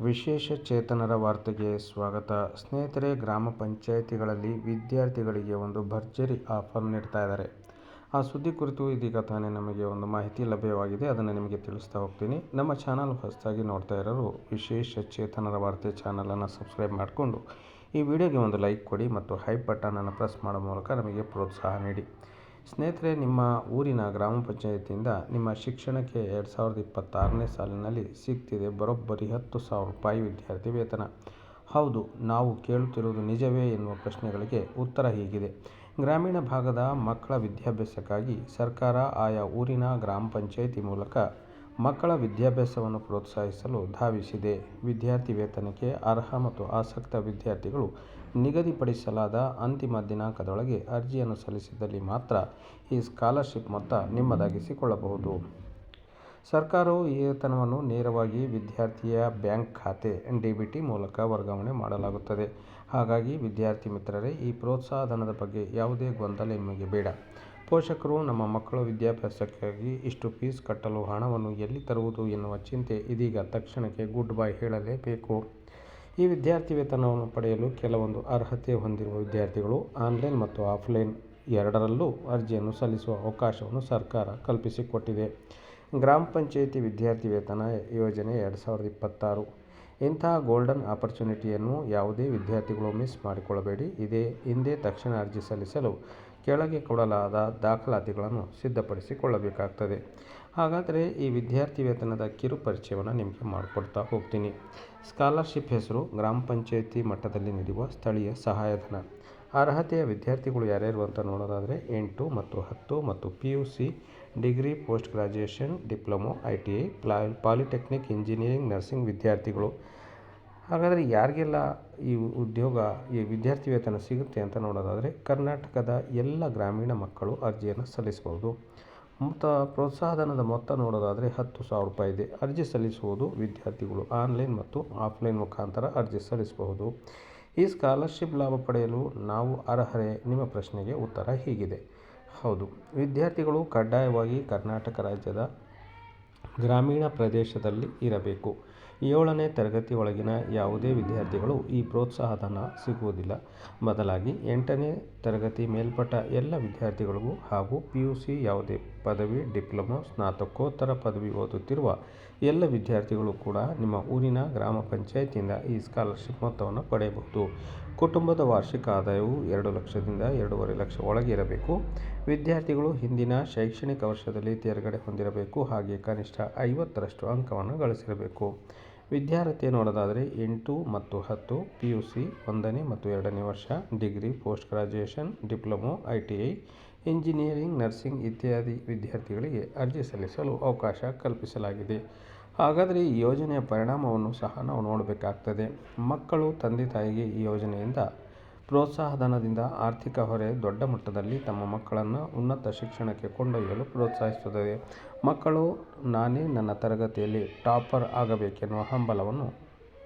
ವಿಶೇಷ ಚೇತನರ ವಾರ್ತೆಗೆ ಸ್ವಾಗತ. ಸ್ನೇಹಿತರೆ, ಗ್ರಾಮ ಪಂಚಾಯಿತಿಗಳಲ್ಲಿ ವಿದ್ಯಾರ್ಥಿಗಳಿಗೆ ಒಂದು ಭರ್ಜರಿ ಆಫರ್ ನೀಡ್ತಾ ಇದ್ದಾರೆ. ಆ ಸುದ್ದಿ ಕುರಿತು ಇದೀಗ ತಾನೇ ನಮಗೆ ಒಂದು ಮಾಹಿತಿ ಲಭ್ಯವಾಗಿದೆ. ಅದನ್ನು ನಿಮಗೆ ತಿಳಿಸ್ತಾ ಹೋಗ್ತೀನಿ. ನಮ್ಮ ಚಾನಲ್ ಹೊಸದಾಗಿ ನೋಡ್ತಾ ಇರೋರು ವಿಶೇಷ ಚೇತನರ ವಾರ್ತೆ ಚಾನಲನ್ನು ಸಬ್ಸ್ಕ್ರೈಬ್ ಮಾಡಿಕೊಂಡು ಈ ವಿಡಿಯೋಗೆ ಒಂದು ಲೈಕ್ ಕೊಡಿ ಮತ್ತು ಹೈಪ್ ಬಟನನ್ನು ಪ್ರೆಸ್ ಮಾಡೋ ಮೂಲಕ ನಮಗೆ ಪ್ರೋತ್ಸಾಹ ನೀಡಿ. ಸ್ನೇಹಿತರೆ, ನಿಮ್ಮ ಊರಿನ ಗ್ರಾಮ ಪಂಚಾಯಿತಿಯಿಂದ ನಿಮ್ಮ ಶಿಕ್ಷಣಕ್ಕೆ 2026ನೇ ಸಾಲಿನಲ್ಲಿ ಸಿಗ್ತಿದೆ ಬರೋಬ್ಬರಿ 10,000 ರೂಪಾಯಿ ವಿದ್ಯಾರ್ಥಿ ವೇತನ. ಹೌದು, ನಾವು ಕೇಳುತ್ತಿರುವುದು ನಿಜವೇ ಎನ್ನುವ ಪ್ರಶ್ನೆಗಳಿಗೆ ಉತ್ತರ ಹೀಗಿದೆ. ಗ್ರಾಮೀಣ ಭಾಗದ ಮಕ್ಕಳ ವಿದ್ಯಾಭ್ಯಾಸಕ್ಕಾಗಿ ಸರ್ಕಾರ ಆಯಾ ಊರಿನ ಗ್ರಾಮ ಪಂಚಾಯಿತಿ ಮೂಲಕ ಮಕ್ಕಳ ವಿದ್ಯಾಭ್ಯಾಸವನ್ನು ಪ್ರೋತ್ಸಾಹಿಸಲು ಧಾವಿಸಿದೆ. ವಿದ್ಯಾರ್ಥಿ ವೇತನಕ್ಕೆ ಅರ್ಹ ಮತ್ತು ಆಸಕ್ತ ವಿದ್ಯಾರ್ಥಿಗಳು ನಿಗದಿಪಡಿಸಲಾದ ಅಂತಿಮ ದಿನಾಂಕದೊಳಗೆ ಅರ್ಜಿಯನ್ನು ಸಲ್ಲಿಸಿದಲ್ಲಿ ಮಾತ್ರ ಈ ಸ್ಕಾಲರ್ಶಿಪ್ ಮೊತ್ತ ನಿಮ್ಮದಾಗಿಸಿಕೊಳ್ಳಬಹುದು. ಸರ್ಕಾರವು ಈ ವೇತನವನ್ನು ನೇರವಾಗಿ ವಿದ್ಯಾರ್ಥಿಯ ಬ್ಯಾಂಕ್ ಖಾತೆ DBT ಮೂಲಕ ವರ್ಗಾವಣೆ ಮಾಡಲಾಗುತ್ತದೆ. ಹಾಗಾಗಿ ವಿದ್ಯಾರ್ಥಿ ಮಿತ್ರರೇ, ಈ ಪ್ರೋತ್ಸಾಹ ಧನದ ಬಗ್ಗೆ ಯಾವುದೇ ಗೊಂದಲ ನಿಮಗೆ ಬೇಡ. ಪೋಷಕರು ನಮ್ಮ ಮಕ್ಕಳ ವಿದ್ಯಾಭ್ಯಾಸಕ್ಕಾಗಿ ಇಷ್ಟು ಫೀಸ್ ಕಟ್ಟಲು ಹಣವನ್ನು ಎಲ್ಲಿ ತರುವುದು ಎನ್ನುವ ಚಿಂತೆ ಇದೀಗ ತಕ್ಷಣಕ್ಕೆ ಗುಡ್ ಬೈ ಹೇಳಲೇಬೇಕು. ಈ ವಿದ್ಯಾರ್ಥಿ ವೇತನವನ್ನು ಪಡೆಯಲು ಕೆಲವೊಂದು ಅರ್ಹತೆ ಹೊಂದಿರುವ ವಿದ್ಯಾರ್ಥಿಗಳು ಆನ್ಲೈನ್ ಮತ್ತು ಆಫ್ಲೈನ್ ಎರಡರಲ್ಲೂ ಅರ್ಜಿಯನ್ನು ಸಲ್ಲಿಸುವ ಅವಕಾಶವನ್ನು ಸರ್ಕಾರ ಕಲ್ಪಿಸಿಕೊಟ್ಟಿದೆ. ಗ್ರಾಮ ಪಂಚಾಯಿತಿ ವಿದ್ಯಾರ್ಥಿ ವೇತನ ಯೋಜನೆ 2026. ಇಂತಹ ಗೋಲ್ಡನ್ ಆಪರ್ಚುನಿಟಿಯನ್ನು ಯಾವುದೇ ವಿದ್ಯಾರ್ಥಿಗಳು ಮಿಸ್ ಮಾಡಿಕೊಳ್ಳಬೇಡಿ. ಹಿಂದೆ ತಕ್ಷಣ ಅರ್ಜಿ ಸಲ್ಲಿಸಲು ಕೆಳಗೆ ಕೊಡಲಾದ ದಾಖಲಾತಿಗಳನ್ನು ಸಿದ್ಧಪಡಿಸಿಕೊಳ್ಳಬೇಕಾಗ್ತದೆ. ಹಾಗಾದರೆ ಈ ವಿದ್ಯಾರ್ಥಿ ವೇತನದ ಕಿರು ಪರಿಚಯವನ್ನು ನಿಮಗೆ ಮಾಡಿಕೊಡ್ತಾ ಹೋಗ್ತೀನಿ. ಸ್ಕಾಲರ್ಶಿಪ್ ಹೆಸರು ಗ್ರಾಮ ಪಂಚಾಯಿತಿ ಮಟ್ಟದಲ್ಲಿ ನೀಡುವ ಸ್ಥಳೀಯ ಸಹಾಯಧನ. ಅರ್ಹತೆಯ ವಿದ್ಯಾರ್ಥಿಗಳು ಯಾರ್ಯಾರು ಅಂತ ನೋಡೋದಾದರೆ 8 ಮತ್ತು 10 ಮತ್ತು PUC, degree, post graduation, diploma, ITI, polytechnic, engineering, nursing ವಿದ್ಯಾರ್ಥಿಗಳು. ಹಾಗಾದರೆ ಯಾರಿಗೆಲ್ಲ ಈ ವಿದ್ಯಾರ್ಥಿ ವೇತನ ಸಿಗುತ್ತೆ ಅಂತ ನೋಡೋದಾದರೆ ಕರ್ನಾಟಕದ ಎಲ್ಲ ಗ್ರಾಮೀಣ ಮಕ್ಕಳು ಅರ್ಜಿಯನ್ನು ಸಲ್ಲಿಸಬಹುದು. ಪ್ರೋತ್ಸಾಹಧನದ ಮೊತ್ತ ನೋಡೋದಾದರೆ 10,000 ರೂಪಾಯಿ ಇದೆ. ಅರ್ಜಿ ಸಲ್ಲಿಸುವುದು ವಿದ್ಯಾರ್ಥಿಗಳು ಆನ್ಲೈನ್ ಮತ್ತು ಆಫ್ಲೈನ್ ಮುಖಾಂತರ ಅರ್ಜಿ ಸಲ್ಲಿಸಬಹುದು. ಈ ಸ್ಕಾಲರ್ಶಿಪ್ ಲಾಭ ಪಡೆಯಲು ನಾವು ಅರ್ಹರೇ? ನಿಮ್ಮ ಪ್ರಶ್ನೆಗೆ ಉತ್ತರ ಹೀಗಿದೆ. ಹೌದು, ವಿದ್ಯಾರ್ಥಿಗಳು ಕಡ್ಡಾಯವಾಗಿ ಕರ್ನಾಟಕ ರಾಜ್ಯದ ಗ್ರಾಮೀಣ ಪ್ರದೇಶದಲ್ಲಿ ಇರಬೇಕು. 7ನೇ ತರಗತಿ ಒಳಗಿನ ಯಾವುದೇ ವಿದ್ಯಾರ್ಥಿಗಳು ಈ ಪ್ರೋತ್ಸಾಹ ಧನ ಸಿಗುವುದಿಲ್ಲ. ಬದಲಾಗಿ 8ನೇ ತರಗತಿ ಮೇಲ್ಪಟ್ಟ ಎಲ್ಲ ವಿದ್ಯಾರ್ಥಿಗಳಿಗೂ ಹಾಗೂ PUC, ಯಾವುದೇ ಪದವಿ, ಡಿಪ್ಲೊಮೊ, ಸ್ನಾತಕೋತ್ತರ ಪದವಿ ಓದುತ್ತಿರುವ ಎಲ್ಲ ವಿದ್ಯಾರ್ಥಿಗಳು ಕೂಡ ನಿಮ್ಮ ಊರಿನ ಗ್ರಾಮ ಪಂಚಾಯಿತಿಯಿಂದ ಈ ಸ್ಕಾಲರ್ಶಿಪ್ ಮೊತ್ತವನ್ನು ಪಡೆಯಬಹುದು. ಕುಟುಂಬದ ವಾರ್ಷಿಕ ಆದಾಯವು 2 ಲಕ್ಷದಿಂದ 2.5 ಲಕ್ಷ ಒಳಗೆ ಇರಬೇಕು. ವಿದ್ಯಾರ್ಥಿಗಳು ಹಿಂದಿನ ಶೈಕ್ಷಣಿಕ ವರ್ಷದಲ್ಲಿ ತೇರ್ಗಡೆ ಹೊಂದಿರಬೇಕು. ಹಾಗೆ ಕನಿಷ್ಠ 50ರಷ್ಟು ಅಂಕವನ್ನು ಗಳಿಸಿರಬೇಕು. ವಿದ್ಯಾರ್ಹತೆ ನೋಡೋದಾದರೆ 8 ಮತ್ತು 10, PUC 1ನೇ ಮತ್ತು 2ನೇ ವರ್ಷ, degree, post graduation, diploma, ITI, engineering, nursing ಇತ್ಯಾದಿ ವಿದ್ಯಾರ್ಥಿಗಳಿಗೆ ಅರ್ಜಿ ಸಲ್ಲಿಸಲು ಅವಕಾಶ ಕಲ್ಪಿಸಲಾಗಿದೆ. ಹಾಗಾದರೆ ಈ ಯೋಜನೆಯ ಪರಿಣಾಮವನ್ನು ಸಹ ನಾವು ನೋಡಬೇಕಾಗ್ತದೆ. ಮಕ್ಕಳು ತಂದೆ ತಾಯಿಗೆ ಈ ಯೋಜನೆಯಿಂದ ಪ್ರೋತ್ಸಾಹಧನದಿಂದ ಆರ್ಥಿಕ ಹೊರೆ ದೊಡ್ಡ ಮಟ್ಟದಲ್ಲಿ ತಮ್ಮ ಮಕ್ಕಳನ್ನು ಉನ್ನತ ಶಿಕ್ಷಣಕ್ಕೆ ಕೊಂಡೊಯ್ಯಲು ಪ್ರೋತ್ಸಾಹಿಸುತ್ತದೆ. ಮಕ್ಕಳು ನಾನೇ ನನ್ನ ತರಗತಿಯಲ್ಲಿ ಟಾಪರ್ ಆಗಬೇಕೆನ್ನುವ ಹಂಬಲವನ್ನು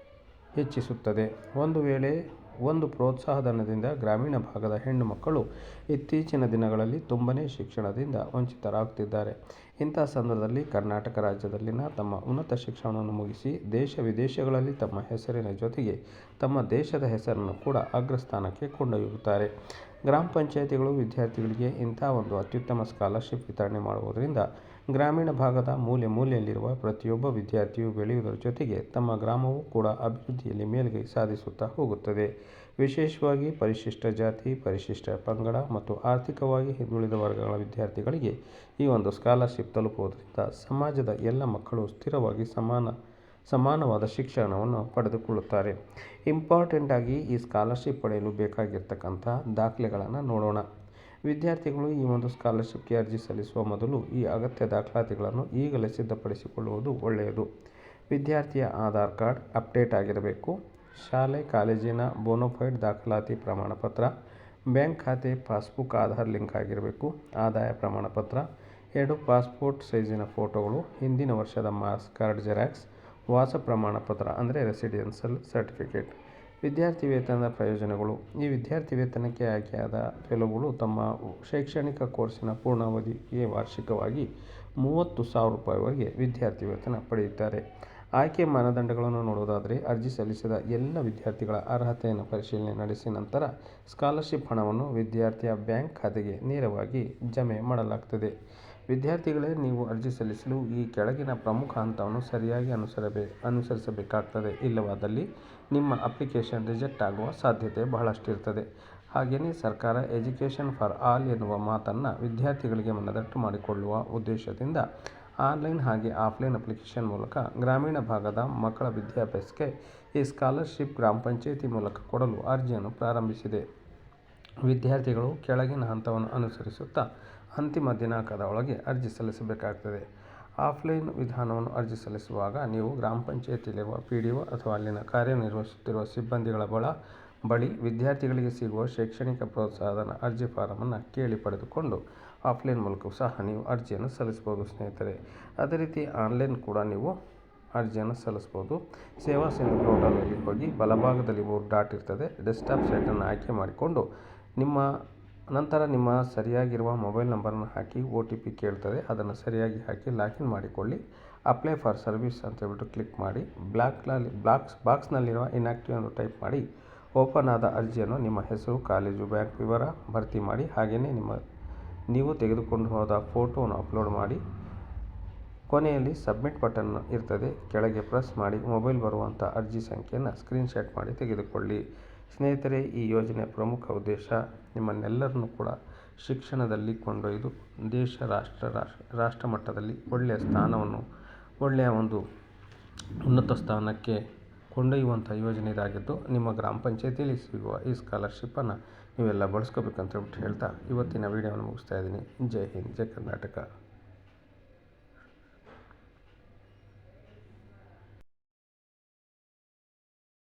ಹೆಚ್ಚಿಸುತ್ತದೆ. ಒಂದು ವೇಳೆ ಒಂದು ಪ್ರೋತ್ಸಾಹಧನದಿಂದ ಗ್ರಾಮೀಣ ಭಾಗದ ಹೆಣ್ಣು ಮಕ್ಕಳು ಇತ್ತೀಚಿನ ದಿನಗಳಲ್ಲಿ ತುಂಬನೇ ಶಿಕ್ಷಣದಿಂದ ವಂಚಿತರಾಗುತ್ತಿದ್ದಾರೆ. ಇಂತಹ ಸಂದರ್ಭದಲ್ಲಿ ಕರ್ನಾಟಕ ರಾಜ್ಯದಲ್ಲಿನ ತಮ್ಮ ಉನ್ನತ ಶಿಕ್ಷಣವನ್ನು ಮುಗಿಸಿ ದೇಶ ವಿದೇಶಗಳಲ್ಲಿ ತಮ್ಮ ಹೆಸರಿನ ಜೊತೆಗೆ ತಮ್ಮ ದೇಶದ ಹೆಸರನ್ನು ಕೂಡ ಅಗ್ರಸ್ಥಾನಕ್ಕೆ ಕೊಂಡೊಯ್ಯುತ್ತಾರೆ. ಗ್ರಾಮ ಪಂಚಾಯಿತಿಗಳು ವಿದ್ಯಾರ್ಥಿಗಳಿಗೆ ಇಂತಹ ಒಂದು ಅತ್ಯುತ್ತಮ ಸ್ಕಾಲರ್ಶಿಪ್ ವಿತರಣೆ ಮಾಡುವುದರಿಂದ ಗ್ರಾಮೀಣ ಭಾಗದ ಮೂಲೆ ಮೂಲೆಯಲ್ಲಿರುವ ಪ್ರತಿಯೊಬ್ಬ ವಿದ್ಯಾರ್ಥಿಯು ಬೆಳೆಯುವುದರ ಜೊತೆಗೆ ತಮ್ಮ ಗ್ರಾಮವೂ ಕೂಡ ಅಭಿವೃದ್ಧಿಯಲ್ಲಿ ಮೇಲುಗೈ ಸಾಧಿಸುತ್ತಾ ಹೋಗುತ್ತದೆ. ವಿಶೇಷವಾಗಿ ಪರಿಶಿಷ್ಟ ಜಾತಿ, ಪರಿಶಿಷ್ಟ ಪಂಗಡ ಮತ್ತು ಆರ್ಥಿಕವಾಗಿ ಹಿಂದುಳಿದ ವರ್ಗಗಳ ವಿದ್ಯಾರ್ಥಿಗಳಿಗೆ ಈ ಒಂದು ಸ್ಕಾಲರ್ಶಿಪ್ ತಲುಪುವುದರಿಂದ ಸಮಾಜದ ಎಲ್ಲ ಮಕ್ಕಳು ಸ್ಥಿರವಾಗಿ ಸಮಾನವಾದ ಶಿಕ್ಷಣವನ್ನು ಪಡೆದುಕೊಳ್ಳುತ್ತಾರೆ. ಇಂಪಾರ್ಟೆಂಟ್ ಆಗಿ ಈ ಸ್ಕಾಲರ್ಶಿಪ್ ಪಡೆಯಲು ಬೇಕಾಗಿರ್ತಕ್ಕಂಥ ದಾಖಲೆಗಳನ್ನು ನೋಡೋಣ. ವಿದ್ಯಾರ್ಥಿಗಳು ಈ ಒಂದು ಸ್ಕಾಲರ್ಶಿಪ್ಗೆ ಅರ್ಜಿ ಸಲ್ಲಿಸುವ ಮೊದಲು ಈ ಅಗತ್ಯ ದಾಖಲಾತಿಗಳನ್ನು ಈಗಲೇ ಸಿದ್ಧಪಡಿಸಿಕೊಳ್ಳುವುದು ಒಳ್ಳೆಯದು. ವಿದ್ಯಾರ್ಥಿಯ ಆಧಾರ್ ಕಾರ್ಡ್ ಅಪ್ಡೇಟ್ ಆಗಿರಬೇಕು. ಶಾಲೆ ಕಾಲೇಜಿನ ಬೋನೋಫೈಡ್ ದಾಖಲಾತಿ ಪ್ರಮಾಣಪತ್ರ, ಬ್ಯಾಂಕ್ ಖಾತೆ ಪಾಸ್ಬುಕ್ ಆಧಾರ್ ಲಿಂಕ್ ಆಗಿರಬೇಕು. ಆದಾಯ ಪ್ರಮಾಣಪತ್ರ, 2 ಪಾಸ್ಪೋರ್ಟ್ ಸೈಜಿನ ಫೋಟೋಗಳು, ಹಿಂದಿನ ವರ್ಷದ ಮಾರ್ಕ್ಸ್ ಕಾರ್ಡ್ ಜೆರಾಕ್ಸ್, ವಾಸ ಪ್ರಮಾಣಪತ್ರ ಅಂದರೆ ರೆಸಿಡೆನ್ಷಿಯಲ್ ಸರ್ಟಿಫಿಕೇಟ್. ವಿದ್ಯಾರ್ಥಿ ವೇತನದ ಪ್ರಯೋಜನಗಳು. ಈ ವಿದ್ಯಾರ್ಥಿ ವೇತನಕ್ಕೆ ಆಯ್ಕೆಯಾದ ಫೆಲೋಗಳು ತಮ್ಮ ಶೈಕ್ಷಣಿಕ ಕೋರ್ಸಿನ ಪೂರ್ಣಾವಧಿಗೆ ವಾರ್ಷಿಕವಾಗಿ 30,000 ರೂಪಾಯಿವರೆಗೆ ವಿದ್ಯಾರ್ಥಿ ವೇತನ ಪಡೆಯುತ್ತಾರೆ. ಆಯ್ಕೆ ಮಾನದಂಡಗಳನ್ನು ನೋಡುವುದಾದರೆ ಅರ್ಜಿ ಸಲ್ಲಿಸಿದ ಎಲ್ಲ ವಿದ್ಯಾರ್ಥಿಗಳ ಅರ್ಹತೆಯನ್ನು ಪರಿಶೀಲನೆ ನಡೆಸಿ ನಂತರ ಸ್ಕಾಲರ್ಶಿಪ್ ಹಣವನ್ನು ವಿದ್ಯಾರ್ಥಿಯ ಬ್ಯಾಂಕ್ ಖಾತೆಗೆ ನೇರವಾಗಿ ಜಮೆ ಮಾಡಲಾಗುತ್ತದೆ. ವಿದ್ಯಾರ್ಥಿಗಳೇ, ನೀವು ಅರ್ಜಿ ಸಲ್ಲಿಸಲು ಈ ಕೆಳಗಿನ ಪ್ರಮುಖ ಹಂತವನ್ನು ಸರಿಯಾಗಿ ಅನುಸರಿಸಬೇಕಾಗ್ತದೆ. ಇಲ್ಲವಾದಲ್ಲಿ ನಿಮ್ಮ ಅಪ್ಲಿಕೇಶನ್ ರಿಜೆಕ್ಟ್ ಆಗುವ ಸಾಧ್ಯತೆ ಬಹಳಷ್ಟಿರ್ತದೆ. ಹಾಗೆಯೇ ಸರ್ಕಾರ ಎಜುಕೇಷನ್ ಫಾರ್ ಆಲ್ ಎನ್ನುವ ಮಾತನ್ನು ವಿದ್ಯಾರ್ಥಿಗಳಿಗೆ ಮನದಟ್ಟು ಮಾಡಿಕೊಳ್ಳುವ ಉದ್ದೇಶದಿಂದ ಆನ್ಲೈನ್ ಹಾಗೆ ಆಫ್ಲೈನ್ ಅಪ್ಲಿಕೇಶನ್ ಮೂಲಕ ಗ್ರಾಮೀಣ ಭಾಗದ ಮಕ್ಕಳ ವಿದ್ಯಾಭ್ಯಾಸಕ್ಕೆ ಈ ಸ್ಕಾಲರ್ಶಿಪ್ ಗ್ರಾಮ ಪಂಚಾಯಿತಿ ಮೂಲಕ ಕೊಡಲು ಅರ್ಜಿಯನ್ನು ಪ್ರಾರಂಭಿಸಿದೆ. ವಿದ್ಯಾರ್ಥಿಗಳು ಕೆಳಗಿನ ಹಂತವನ್ನು ಅನುಸರಿಸುತ್ತಾ ಅಂತಿಮ ದಿನಾಂಕದ ಒಳಗೆ ಅರ್ಜಿ ಸಲ್ಲಿಸಬೇಕಾಗುತ್ತದೆ. ಆಫ್ಲೈನ್ ವಿಧಾನವನ್ನು ಅರ್ಜಿ ಸಲ್ಲಿಸುವಾಗ ನೀವು ಗ್ರಾಮ ಪಂಚಾಯಿತಿಯಲ್ಲಿರುವ PDO ಅಥವಾ ಅಲ್ಲಿನ ಕಾರ್ಯನಿರ್ವಹಿಸುತ್ತಿರುವ ಸಿಬ್ಬಂದಿಗಳ ಬಳಿ ವಿದ್ಯಾರ್ಥಿಗಳಿಗೆ ಸಿಗುವ ಶೈಕ್ಷಣಿಕ ಪ್ರೋತ್ಸಾಹಧನ ಅರ್ಜಿ ಫಾರಮನ್ನು ಕೇಳಿ ಪಡೆದುಕೊಂಡು ಆಫ್ಲೈನ್ ಮೂಲಕವೂ ಸಹ ನೀವು ಅರ್ಜಿಯನ್ನು ಸಲ್ಲಿಸಬಹುದು ಸ್ನೇಹಿತರೆ. ಅದೇ ರೀತಿ ಆನ್ಲೈನ್ ಕೂಡ ನೀವು ಅರ್ಜಿಯನ್ನು ಸಲ್ಲಿಸ್ಬೋದು. ಸೇವಾ ಸಿಂಧು ಪೋರ್ಟಲಲ್ಲಿ ಹೋಗಿ ಬಲಭಾಗದಲ್ಲಿ 3 ಡಾಟ್ ಇರ್ತದೆ. ಡೆಸ್ಕ್ಟಾಪ್ ಸೈಟನ್ನು ಆಯ್ಕೆ ಮಾಡಿಕೊಂಡು ನಂತರ ನಿಮ್ಮ ಸರಿಯಾಗಿರುವ ಮೊಬೈಲ್ ನಂಬರನ್ನು ಹಾಕಿ OTP ಕೇಳ್ತದೆ. ಅದನ್ನು ಸರಿಯಾಗಿ ಹಾಕಿ ಲಾಗಿನ್ ಮಾಡಿಕೊಳ್ಳಿ. ಅಪ್ಲೈ ಫಾರ್ ಸರ್ವಿಸ್ ಅಂತ ಹೇಳ್ಬಿಟ್ಟು ಕ್ಲಿಕ್ ಮಾಡಿ ಬಾಕ್ಸ್ನಲ್ಲಿರುವ ಇನ್ಆಕ್ಟಿವ್ ಎಂದು ಟೈಪ್ ಮಾಡಿ ಓಪನ್ ಆದ ಅರ್ಜಿಯನ್ನು ನಿಮ್ಮ ಹೆಸರು, ಕಾಲೇಜು, ಬ್ಯಾಂಕ್ ವಿವರ ಭರ್ತಿ ಮಾಡಿ ಹಾಗೆಯೇ ನೀವು ತೆಗೆದುಕೊಂಡು ಹೋದ ಫೋಟೋವನ್ನು ಅಪ್ಲೋಡ್ ಮಾಡಿ ಕೊನೆಯಲ್ಲಿ ಸಬ್ಮಿಟ್ ಬಟನ್ ಇರ್ತದೆ. ಕೆಳಗೆ ಪ್ರೆಸ್ ಮಾಡಿ ಮೊಬೈಲ್ ಬರುವಂಥ ಅರ್ಜಿ ಸಂಖ್ಯೆಯನ್ನು ಸ್ಕ್ರೀನ್ಶಾಟ್ ಮಾಡಿ ತೆಗೆದುಕೊಳ್ಳಿ. ಸ್ನೇಹಿತರೆ, ಈ ಯೋಜನೆಯ ಪ್ರಮುಖ ಉದ್ದೇಶ ನಿಮ್ಮನ್ನೆಲ್ಲರನ್ನು ಕೂಡ ಶಿಕ್ಷಣದಲ್ಲಿ ಕೊಂಡೊಯ್ದು ದೇಶ ರಾಷ್ಟ್ರ ಮಟ್ಟದಲ್ಲಿ ಒಳ್ಳೆಯ ಒಂದು ಉನ್ನತ ಸ್ಥಾನಕ್ಕೆ ಕೊಂಡೊಯ್ಯುವಂಥ ಯೋಜನೆ ಇದಾಗಿದ್ದು, ನಿಮ್ಮ ಗ್ರಾಮ ಪಂಚಾಯಿತಿಯಲ್ಲಿ ಸಿಗುವ ಈ ಸ್ಕಾಲರ್ಶಿಪ್ಪನ್ನು ನೀವೆಲ್ಲ ಬಳಸ್ಕೋಬೇಕಂತ ಹೇಳ್ತಾ ಇವತ್ತಿನ ವಿಡಿಯೋವನ್ನು ಮುಗಿಸ್ತಾ ಇದ್ದೀನಿ. ಜೈ ಹಿಂದ್, ಜೈ ಕರ್ನಾಟಕ.